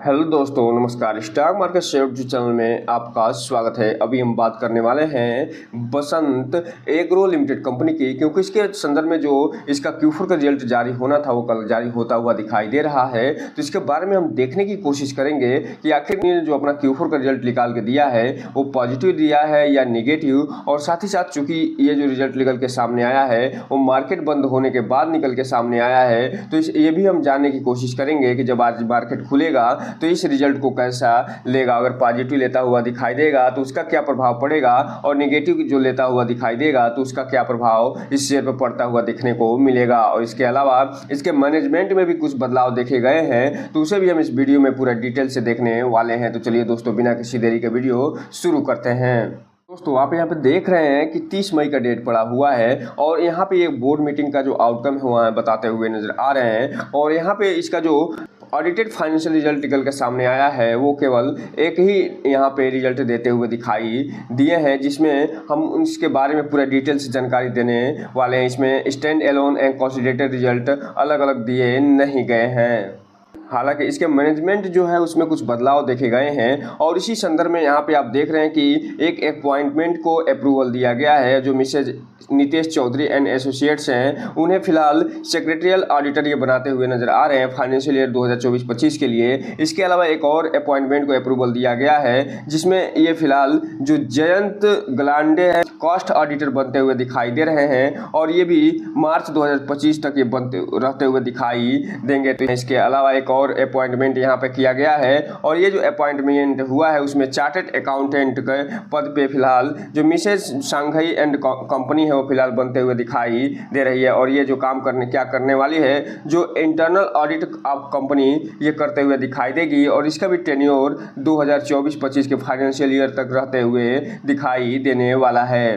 Hello दोस्तों, नमस्कार। Stock market share YouTube channel में आपका स्वागत है। अभी हम बात करने वाले हैं बसंत एग्रो लिमिटेड कंपनी की, क्योंकि इसके संदर्भ में जो इसका Q4 का रिजल्ट जारी होना था वो कल जारी होता हुआ दिखाई दे रहा है। तो इसके बारे में हम देखने की कोशिश करेंगे कि आखिर ने जो अपना Q4 का रिजल्ट निकाल के दिया है वो पॉजिटिव दिया है या निगेटिव, और साथ ही साथ चूंकि ये जो रिजल्ट निकल के सामने आया है वो मार्केट बंद होने के बाद निकल के सामने आया है। तो ये भी हम जानने की कोशिश करेंगे कि जब आज मार्केट खुलेगा तो इस रिजल्ट को कैसा लेगा। अगर पॉजिटिव लेता हुआ दिखाई देगा तो उसका क्या प्रभाव पड़ेगा, और नेगेटिव जो लेता हुआ दिखाई देगा तो उसका क्या प्रभाव इस शेयर पर पड़ता हुआ देखने को मिलेगा। और इसके अलावा इसके मैनेजमेंट में भी कुछ बदलाव देखे गए हैं, तो उसे भी हम इस वीडियो में पूरा डिटेल से देखने वाले हैं। तो चलिए दोस्तों, बिना किसी देरी के वीडियो शुरू करते हैं। दोस्तों, आप यहाँ पे देख रहे हैं कि 30 मई का डेट पड़ा हुआ है, और यहाँ पे एक बोर्ड मीटिंग का जो आउटकम हुआ है बताते हुए नजर आ रहे हैं। और यहाँ पे इसका जो ऑडिटेड फाइनेंशियल रिजल्ट निकल के सामने आया है वो केवल एक ही यहाँ पे रिजल्ट देते हुए दिखाई दिए हैं, जिसमें हम इसके बारे में पूरा डिटेल से जानकारी देने वाले हैं। इसमें stand alone and consolidated result अलग अलग दिए नहीं गए हैं। हालांकि इसके मैनेजमेंट जो है उसमें कुछ बदलाव देखे गए हैं, और इसी संदर्भ में यहाँ पे आप देख रहे हैं कि एक अपॉइंटमेंट को अप्रूवल दिया गया है। जो Mrs Nitesh Chaudhary and associates हैं, उन्हें फिलहाल सेक्रेटरियल ऑडिटर ये बनाते हुए नजर आ रहे हैं फाइनेंशियल ईयर 2024-25 के लिए। इसके अलावा एक और अपॉइंटमेंट को अप्रूवल दिया गया है, जिसमें ये फिलहाल जो जयंत गलांडे हैं कॉस्ट ऑडिटर बनते हुए दिखाई दे रहे हैं, और ये भी मार्च 2025 तक ये बनते रहते हुए दिखाई देंगे। तो इसके अलावा एक और अपॉइंटमेंट यहाँ पे किया गया है, और ये जो अपॉइंटमेंट हुआ है उसमें चार्टर्ड अकाउंटेंट के पद पे फिलहाल जो मिसेज सांघई एंड कंपनी है वो फिलहाल बनते हुए दिखाई दे रही है। और ये जो काम करने वाली है, जो इंटरनल ऑडिट ऑफ कंपनी ये करते हुए दिखाई देगी, और इसका भी टेन्योर 2024-25 के फाइनेंशियल ईयर तक रहते हुए दिखाई देने वाला है।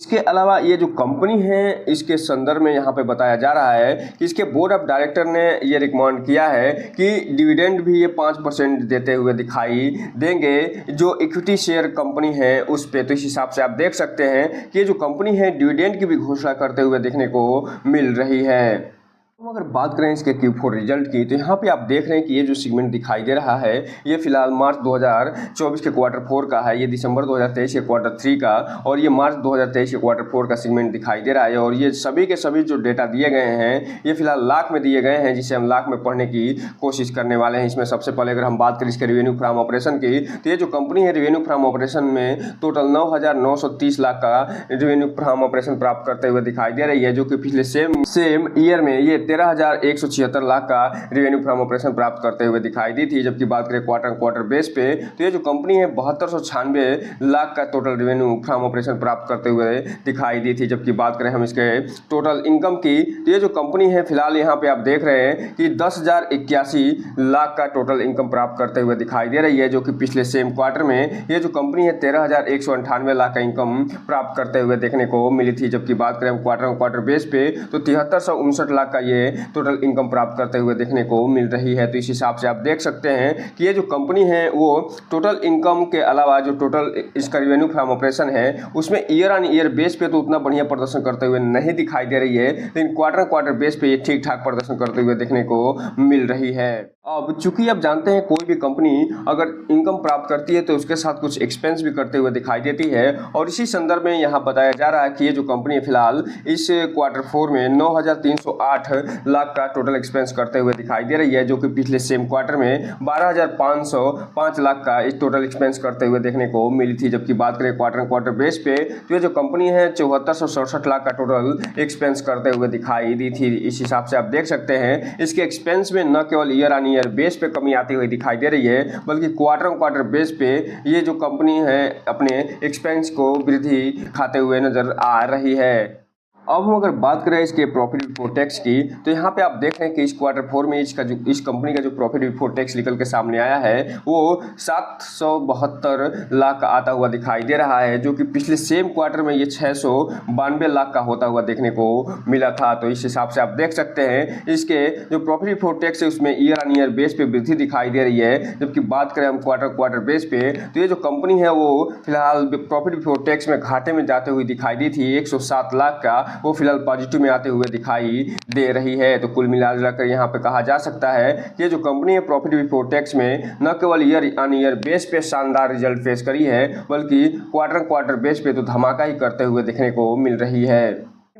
इसके अलावा ये जो कंपनी है इसके संदर्भ में यहाँ पे बताया जा रहा है कि इसके बोर्ड ऑफ डायरेक्टर ने ये रिकमेंड किया है कि डिविडेंड भी ये 5% देते हुए दिखाई देंगे जो इक्विटी शेयर कंपनी है उस पे। तो इस हिसाब से आप देख सकते हैं कि ये जो कंपनी है डिविडेंड की भी घोषणा करते हुए देखने को मिल रही है। हम अगर बात करें इसके Q4 रिजल्ट की, तो यहाँ पे आप देख रहे हैं कि ये जो सेगमेंट दिखाई दे रहा है ये फिलहाल मार्च 2024 के Q4 का है, ये दिसंबर 2023 के Q3 का, और ये मार्च 2023 के Q4 का सेगमेंट दिखाई दे रहा है। और ये सभी के सभी जो डेटा दिए गए हैं ये फिलहाल लाख में दिए गए हैं, जिसे हम लाख में पढ़ने की कोशिश करने वाले हैं। इसमें सबसे पहले अगर हम बात करें इसके रेवेन्यू फ्रॉम ऑपरेशन की, तो ये जो कंपनी है रेवेन्यू फ्रॉम ऑपरेशन में टोटल 9,930 लाख का रेवेन्यू फ्रॉम ऑपरेशन प्राप्त करते हुए दिखाई दे रही है, जो कि पिछले सेम ईयर में ये 13,176 लाख का रेवेन्यू फ्रॉम ऑपरेशन प्राप्त करते हुए दिखाई दी थी। जबकि बात करें क्वार्टर बेस पे, तो ये जो कंपनी है 7296 लाख का टोटल रेवेन्यू फ्रॉम ऑपरेशन प्राप्त करते हुए दिखाई दी थी। जबकि बात करें हम इसके टोटल इनकम की, तो ये जो कंपनी है फिलहाल यहाँ पे आप देख रहे हैं कि 10,081 लाख का टोटल इनकम प्राप्त करते हुए दिखाई दे रही है, जो कि पिछले सेम क्वार्टर में ये जो कंपनी है 13,198 लाख का इनकम प्राप्त करते हुए देखने को मिली थी। जबकि बात करें हम क्वार्टर बेस पे, तो 7359 लाख का ये टोटल इनकम प्राप्त करते हुए देखने को मिल रही है। तो इस हिसाब से आप देख सकते हैं कि ये जो कंपनी है वो टोटल इनकम के अलावा जो टोटल इसका रेवेन्यू फ्रॉम ऑपरेशन है उसमें ईयर ऑन ईयर बेस पे तो उतना बढ़िया प्रदर्शन करते हुए नहीं दिखाई दे रही है, लेकिन क्वार्टर बेस पे ये ठीक ठाक प्रदर्शन करते हुए देखने को मिल रही है। अब चूंकि आप जानते हैं कोई भी कंपनी अगर इनकम प्राप्त करती है तो उसके साथ कुछ एक्सपेंस भी करते हुए दिखाई देती है, और इसी संदर्भ में यहाँ बताया जा रहा है कि ये जो कंपनी फिलहाल इस Q4 में 9,308 लाख का टोटल एक्सपेंस करते हुए दिखाई दे रही है, जो कि पिछले सेम क्वार्टर में 12,505 लाख का इस टोटल एक्सपेंस करते हुए देखने को मिली थी। जबकि बात करें क्वार्टर बेस पे, तो ये जो कंपनी है 7467 लाख का टोटल एक्सपेंस करते हुए दिखाई दी थी। इस हिसाब से आप देख सकते हैं इसके एक्सपेंस में न केवल ईयर ऑन ईयर बेस पे कमी आती हुई दिखाई दे रही है, बल्कि क्वार्टर बेस पे ये जो कंपनी है अपने एक्सपेंस को वृद्धि खाते हुए नजर आ रही है। अब हम अगर बात करें इसके प्रॉफिट बिफोर टैक्स की, तो यहाँ पे आप देख रहे हैं कि इस Q4 में इस कंपनी का जो प्रॉफिट बिफोर टैक्स निकल के सामने आया है वो 772 लाख का आता हुआ दिखाई दे रहा है, जो कि पिछले सेम क्वार्टर में ये 692 लाख का होता हुआ देखने को मिला था। तो इस हिसाब से आप देख सकते हैं इसके जो प्रॉफिट बिफोर टैक्स है उसमें ईयर ऑन ईयर बेस पे वृद्धि दिखाई दे रही है। जबकि बात करें हम क्वार्टर बेस पे, तो ये जो कंपनी है वो फिलहाल प्रॉफिट बिफोर टैक्स में घाटे में जाते हुए दिखाई दी थी 107 लाख का, वो फिलहाल पॉजिटिव में आते हुए दिखाई दे रही है। तो कुल मिलाकर यहाँ पे कहा जा सकता है कि ये जो कंपनी है प्रॉफिट बिफोर टैक्स में न केवल ईयर ऑन ईयर बेस पे शानदार रिजल्ट पेश करी है, बल्कि क्वार्टर बेस पे तो धमाका ही करते हुए देखने को मिल रही है।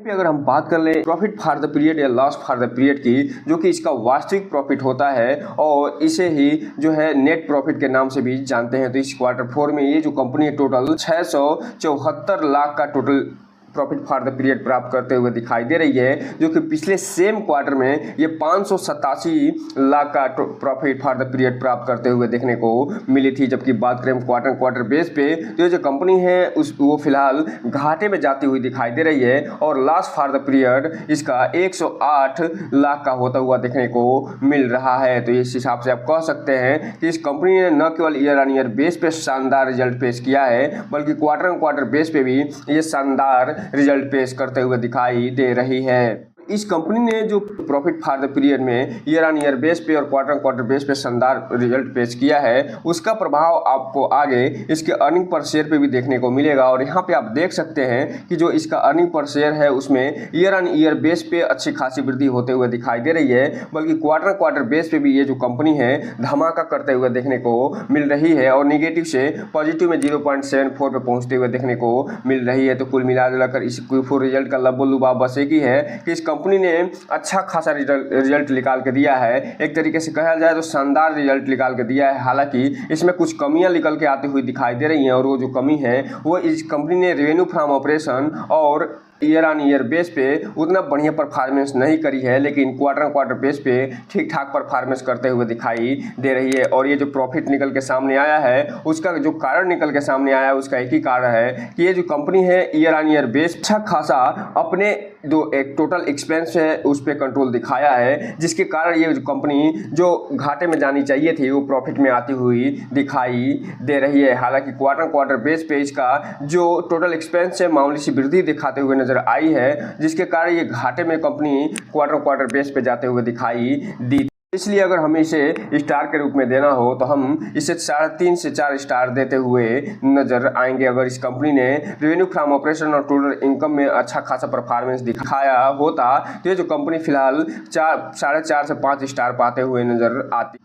अगर हम बात कर लें प्रॉफिट फॉर द पीरियड या लॉस फॉर द पीरियड की, जो कि इसका वास्तविक प्रॉफिट होता है और इसे ही जो है नेट प्रॉफिट के नाम से भी जानते हैं, तो इस Q4 में ये जो कंपनी है टोटल 674 लाख का total profit for the period प्राप्त करते हुए दिखाई दे रही है, जो कि पिछले सेम क्वार्टर में ये 587 लाख का प्रॉफिट फॉर द पीरियड प्राप्त करते हुए देखने को मिली थी। जबकि बात करें क्वार्टर बेस पे तो ये जो कंपनी है वो फिलहाल घाटे में जाती हुई दिखाई दे रही है और लास्ट फॉर द पीरियड इसका 108 लाख का होता हुआ देखने को मिल रहा है। तो इस हिसाब से आप कह सकते हैं कि इस कंपनी ने न केवल ईयर ऑन ईयर बेस पे शानदार रिजल्ट पेश किया है, बल्कि क्वार्टर बेस पे भी ये शानदार रिजल्ट पेश करते हुए दिखाई दे रही है। इस कंपनी ने जो प्रॉफिट फॉर द पीरियड में ईयर ऑन ईयर बेस पे और क्वार्टर बेस पे शानदार रिजल्ट पेश किया है, उसका प्रभाव आपको आगे इसके अर्निंग पर शेयर पे भी देखने को मिलेगा। और यहाँ पे आप देख सकते हैं कि जो इसका अर्निंग पर शेयर है उसमें ईयर ऑन ईयर बेस पे अच्छी खासी वृद्धि होते हुए दिखाई दे रही है, बल्कि क्वार्टर बेस पे भी ये जो कंपनी है धमाका करते हुए देखने को मिल रही है और निगेटिव से पॉजिटिव में 0.74 पे पहुंचते हुए देखने को मिल रही है। तो कुल मिलाकर इस Q4 रिजल्ट का लबो-लुबाब बस एक ही है कि इस कंपनी ने अच्छा खासा रिजल्ट निकाल के दिया है। एक तरीके से कहा जाए तो शानदार रिजल्ट निकाल के दिया है। हालांकि इसमें कुछ कमियां निकल के आती हुई दिखाई दे रही हैं और वो जो कमी है वो इस कंपनी ने रेवेन्यू फ्रॉम ऑपरेशन और ईयर ऑन ईयर बेस पे उतना बढ़िया परफॉर्मेंस नहीं करी है, लेकिन क्वार्टर बेस पे ठीक ठाक परफॉर्मेंस करते हुए दिखाई दे रही है। और ये जो प्रॉफिट निकल के सामने आया है उसका जो कारण निकल के सामने आया है उसका एक ही कारण है कि ये जो कंपनी है ईयर ऑन ईयर बेस अच्छा खासा अपने जो एक टोटल एक्सपेंस है उस पर कंट्रोल दिखाया है, जिसके कारण ये जो कंपनी जो घाटे में जानी चाहिए थी वो प्रॉफिट में आती हुई दिखाई दे रही है। हालांकि क्वार्टर बेस पे इसका जो टोटल एक्सपेंस है मामूली सी वृद्धि दिखाते हुए नजर आई है, जिसके कारण ये घाटे में कंपनी क्वार्टर बेस पे जाते हुए दिखाई दी। इसलिए अगर हमें इसे स्टार के रूप में देना हो तो हम इसे 3.5 से 4 स्टार देते हुए नजर आएंगे। अगर इस कंपनी ने रेवेन्यू फ्रॉम ऑपरेशन और टोटल इनकम में अच्छा खासा परफॉर्मेंस दिखाया होता तो ये जो कंपनी फिलहाल 4.5 से 5 स्टार पाते हुए नजर आती।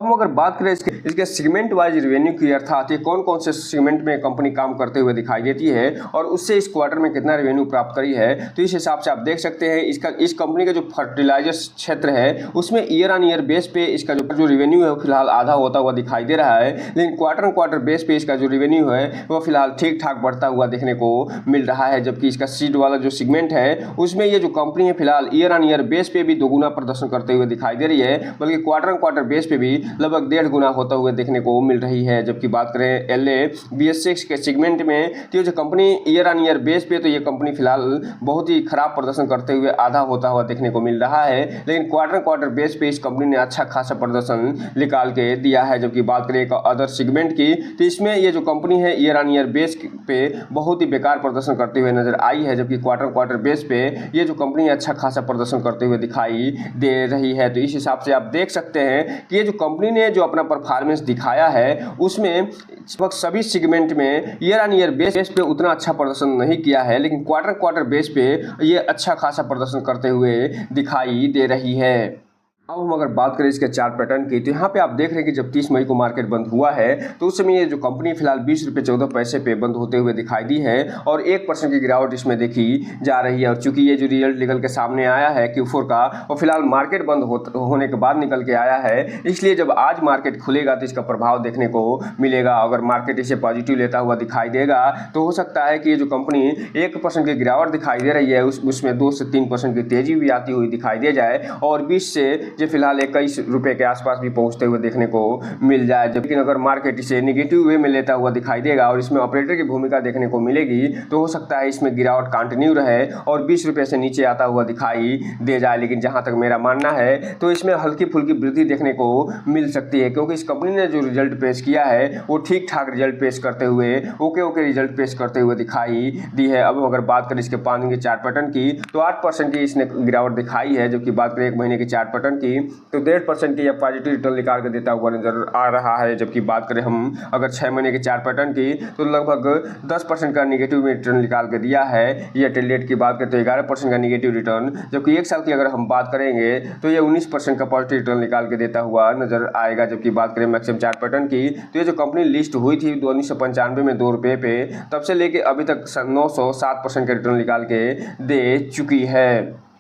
हम अगर बात करें इसके सेगमेंट वाइज रेवेन्यू की, अर्थात ये कौन कौन से सेगमेंट में कंपनी काम करते हुए दिखाई देती है और उससे इस क्वार्टर में कितना रेवेन्यू प्राप्त करी है, तो इस हिसाब से आप देख सकते हैं इस कंपनी का जो फर्टिलाइजर क्षेत्र है उसमें ईयर ऑन ईयर बेस पे इसका जो रेवेन्यू है वो फिलहाल आधा होता हुआ दिखाई दे रहा है, लेकिन क्वार्टर बेस पे इसका जो रेवेन्यू है वो फिलहाल ठीक ठाक बढ़ता हुआ देखने को मिल रहा है। जबकि इसका सीड वाला जो सेगमेंट है उसमें ये जो कंपनी है फिलहाल ईयर ऑन ईयर बेस पे भी दोगुना प्रदर्शन करते हुए दिखाई दे रही है, बल्कि क्वार्टर बेस पे भी लगभग 1.5 गुना होता हुआ देखने को मिल रही है। जबकि बात करें LA-BS6 के सेगमेंट में तो ये जो company year on year base पे तो ये कंपनी फिलहाल बहुत ही खराब प्रदर्शन करते हुए आधा होता हुआ देखने को मिल रहा है, लेकिन क्वार्टर बेस पे इस कंपनी ने अच्छा खासा प्रदर्शन निकाल के दिया है। जबकि बात करें अदर सेगमेंट की तो इसमें ये जो कंपनी है ईयर ऑन ईयर बेस पे बहुत ही बेकार प्रदर्शन करते हुए नजर आई है, जबकि क्वार्टर बेस पे ये जो कंपनी अच्छा खासा प्रदर्शन करते हुए दिखाई दे रही है। तो इस हिसाब से आप देख सकते हैं कि ये जो कंपनी ने जो अपना परफॉर्मेंस दिखाया है उसमें लगभग सभी सेगमेंट में ईयर ऑन ईयर बेस पे उतना अच्छा प्रदर्शन नहीं किया है, लेकिन क्वार्टर बेस पे ये अच्छा खासा प्रदर्शन करते हुए दिखाई दे रही है। अब हम अगर बात करें इसके चार्ट पैटर्न की तो यहाँ पे आप देख रहे हैं कि जब 30 मई को मार्केट बंद हुआ है तो उस समय ये जो कंपनी फिलहाल 20 रुपये 14 पैसे पे बंद होते हुए दिखाई दी है और 1% की गिरावट इसमें देखी जा रही है। और चूंकि ये जो रिजल्ट निकल के सामने आया है Q4 का वो फिलहाल मार्केट बंद होने के बाद निकल के आया है, इसलिए जब आज मार्केट खुलेगा तो इसका प्रभाव देखने को मिलेगा। अगर मार्केट इसे पॉजिटिव लेता हुआ दिखाई देगा तो हो सकता है कि ये जो कंपनी 1% की गिरावट दिखाई दे रही है उसमें 2 से 3% की तेजी भी आती हुई दिखाई दे जाए और 20 से जो फिलहाल 21 रुपये के आसपास भी पहुंचते हुए देखने को मिल जाए। लेकिन अगर मार्केट इसे नेगेटिव वे में लेता हुआ दिखाई देगा और इसमें ऑपरेटर की भूमिका देखने को मिलेगी तो हो सकता है इसमें गिरावट कंटिन्यू रहे और 20 रुपये से नीचे आता हुआ दिखाई दे जाए। लेकिन जहां तक मेरा मानना है तो इसमें हल्की फुल्की वृद्धि देखने को मिल सकती है, क्योंकि इस कंपनी ने जो रिजल्ट पेश किया है वो ठीक ठाक रिजल्ट पेश करते हुए ओके रिजल्ट पेश करते हुए दिखाई दी है। अब अगर बात करें इसके 5 दिन के चार्ट पैटर्न की तो 8% की इसने गिरावट दिखाई है। जबकि बात करें 1 महीने के चार्ट पैटर्न की तो 1.5% की यह पॉजिटिव रिटर्न निकाल के देता हुआ नजर आ रहा है। जबकि बात करें हम अगर 6 महीने के चार्ट पैटर्न की तो लगभग 10% का निगेटिव रिटर्न निकाल के दिया है। यह टिल डेट की बात करें तो 11% का निगेटिव रिटर्न, जबकि 1 साल की अगर हम बात करेंगे तो ये 19% का पॉजिटिव रिटर्न निकाल के देता हुआ नजर आएगा। जबकि बात करें मैक्सिमम चार्ट पैटर्न की तो ये जो कंपनी लिस्ट हुई थी 1995 में 2 रुपये पे, तब से लेके अभी तक 907% का रिटर्न निकाल के दे चुकी है।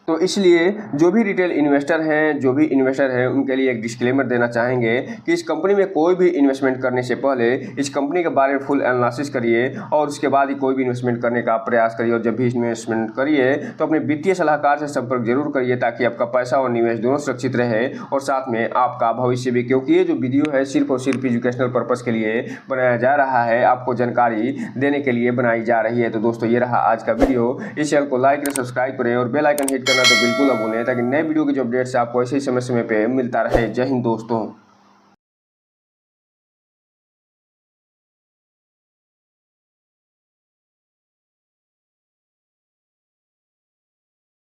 तो इसलिए जो भी रिटेल इन्वेस्टर हैं उनके लिए एक डिस्क्लेमर देना चाहेंगे कि इस कंपनी में कोई भी इन्वेस्टमेंट करने से पहले इस कंपनी के बारे में फुल एनालिसिस करिए और उसके बाद ही कोई भी इन्वेस्टमेंट करने का प्रयास करिए। और जब भी इन्वेस्टमेंट करिए तो अपने वित्तीय सलाहकार से संपर्क जरूर करिए ताकि आपका पैसा और निवेश दोनों सुरक्षित रहे और साथ में आपका भविष्य भी। क्योंकि ये जो वीडियो है सिर्फ और सिर्फ एजुकेशनल पर्पज़ के लिए बनाया जा रहा है, आपको जानकारी देने के लिए बनाई जा रही है। तो दोस्तों ये रहा आज का वीडियो। इस चैनल को लाइक करें, सब्सक्राइब करें और बेल आइकन हिट करना तो बिल्कुल ना भूलें ताकि नए वीडियो के जो अपडेट्स आपको ऐसे ही समय पे मिलता रहे। जय हिंद दोस्तों।